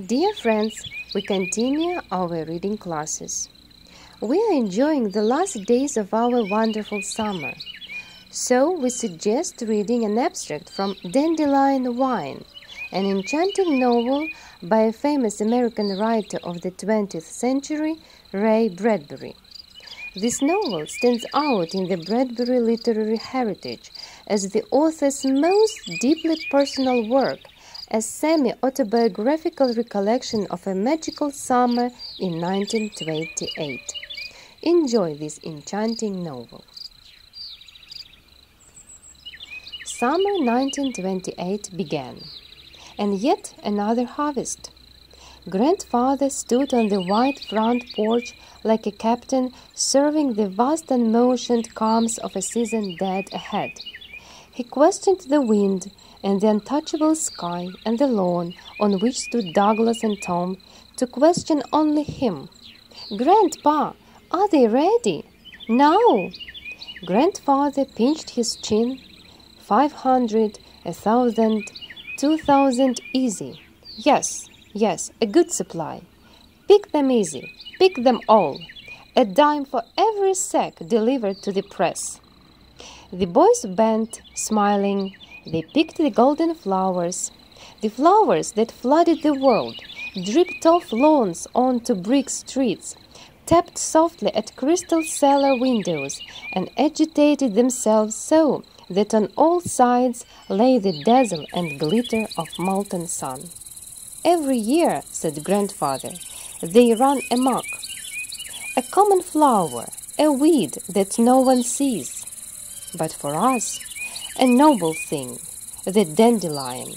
Dear friends, we continue our reading classes. We are enjoying the last days of our wonderful summer. So we suggest reading an abstract from Dandelion Wine, an enchanting novel by a famous American writer of the 20th century, Bradbury. This novel stands out in the Bradbury literary heritage as the author's most deeply personal work, a semi-autobiographical recollection of a magical summer in 1928. Enjoy this enchanting novel. Summer 1928 began, and yet another harvest. Grandfather stood on the wide front porch like a captain serving the vast unmotioned calms of a season dead ahead. He questioned the wind and the untouchable sky and the lawn on which stood Douglas and Tom to question only him. "Grandpa, are they ready?" "Now!" Grandfather pinched his chin. 500, 1,000, 2,000 easy. Yes, a good supply. Pick them easy, pick them all. A dime for every sack delivered to the press. The boys bent, smiling. They picked the golden flowers, the flowers that flooded the world, dripped off lawns onto brick streets, tapped softly at crystal cellar windows, and agitated themselves so that on all sides lay the dazzle and glitter of molten sun. "Every year," said Grandfather, "they run amok. A common flower, a weed that no one sees. But for us, a noble thing, the dandelion."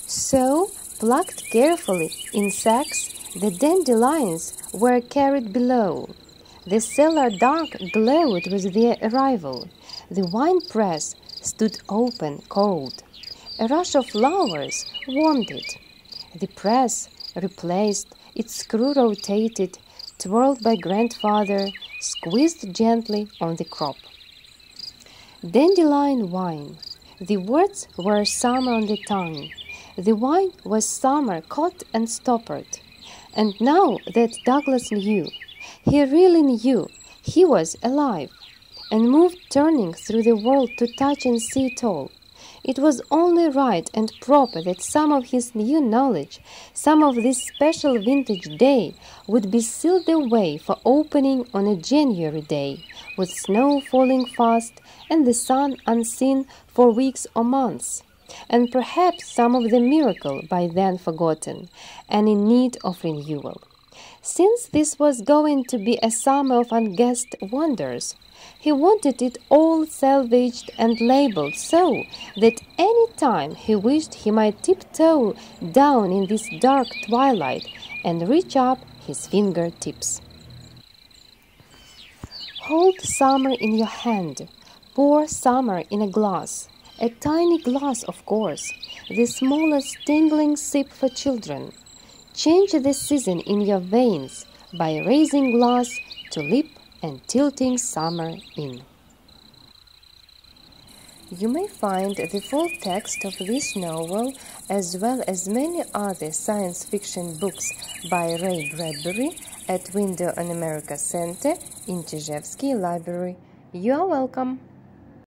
So, plucked carefully in sacks, the dandelions were carried below. The cellar dark glowed with their arrival. The wine press stood open, cold. A rush of flowers warmed it. The press, replaced, its screw rotated, twirled by Grandfather, squeezed gently on the crop. Dandelion wine. The words were summer on the tongue. The wine was summer caught and stoppered. And now that Douglas knew, he really knew, he was alive, and moved turning through the world to touch and see it all. It was only right and proper that some of his new knowledge, some of this special vintage day, would be sealed away for opening on a January day, with snow falling fast and the sun unseen for weeks or months, and perhaps some of the miracle by then forgotten and in need of renewal. Since this was going to be a summer of unguessed wonders, he wanted it all salvaged and labeled so that any time he wished he might tiptoe down in this dark twilight and reach up his fingertips. Hold summer in your hand. Pour summer in a glass. A tiny glass, of course, the smallest tingling sip for children. Change the season in your veins by raising glass to lip and tilting summer in. You may find the full text of this novel, as well as many other science fiction books by Bradbury, at Window on America Center in Д.І.Чижевський Library. You are welcome!